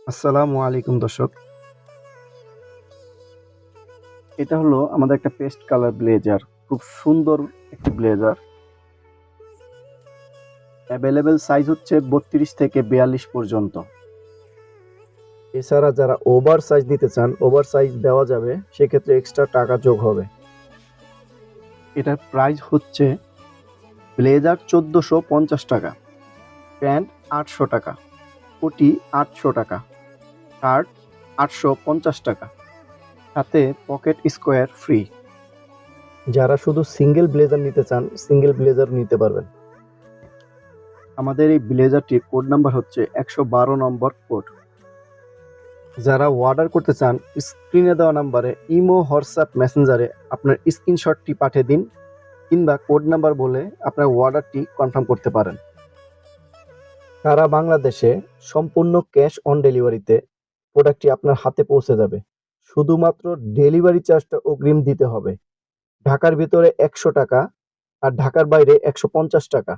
আসসালামু আলাইকুম দর্শক। এটা হলো আমাদের একটা পেস্ট কালার ব্লেজার। খুব সুন্দর একটি ব্লেজার। অ্যাভেলেবেল সাইজ হচ্ছে 32 থেকে 42 পর্যন্ত। এছাড়া যারা ওভার সাইজ নিতে চান, ওভার সাইজ দেওয়া যাবে, সেক্ষেত্রে এক্সট্রা টাকা যোগ হবে। এটার প্রাইস হচ্ছে ব্লেজার 1450 টাকা, প্যান্ট 800 টাকা, কোটি 800 টাকা, শার্ট 850 টাকা, সাথে পকেট স্কোয়ার ফ্রি। যারা শুধু সিঙ্গেল ব্লেজার নিতে চান, সিঙ্গেল ব্লেজার নিতে পারবেন। আমাদের এই ব্লেজারটির কোড নাম্বার হচ্ছে 112 নম্বর কোড। যারা অর্ডার করতে চান, স্ক্রিনে দেওয়া নাম্বারে ইমো, হোয়াটসঅ্যাপ, মেসেঞ্জারে আপনার স্ক্রিনশটটি পাঠিয়ে দিন, কিংবা কোড নাম্বার বলে আপনার অর্ডারটি কনফার্ম করতে পারেন। সারা বাংলাদেশে সম্পূর্ণ ক্যাশ অন ডেলিভারিতে প্রোডাক্টটি আপনার হাতে পৌঁছে যাবে। শুধুমাত্র ডেলিভারি চার্জটা অগ্রিম দিতে হবে। ঢাকার ভিতরে 100 টাকা আর ঢাকার বাইরে 150 টাকা।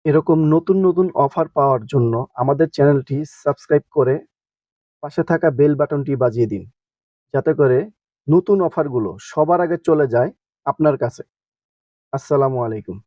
এরকম নতুন নতুন অফার পাওয়ার জন্য আমাদের চ্যানেলটি সাবস্ক্রাইব করে পাশে থাকা বেল বাটনটি বাজিয়ে দিন, যাতে করে নতুন অফারগুলো সবার আগে চলে যায় আপনার কাছে। আসসালামু আলাইকুম।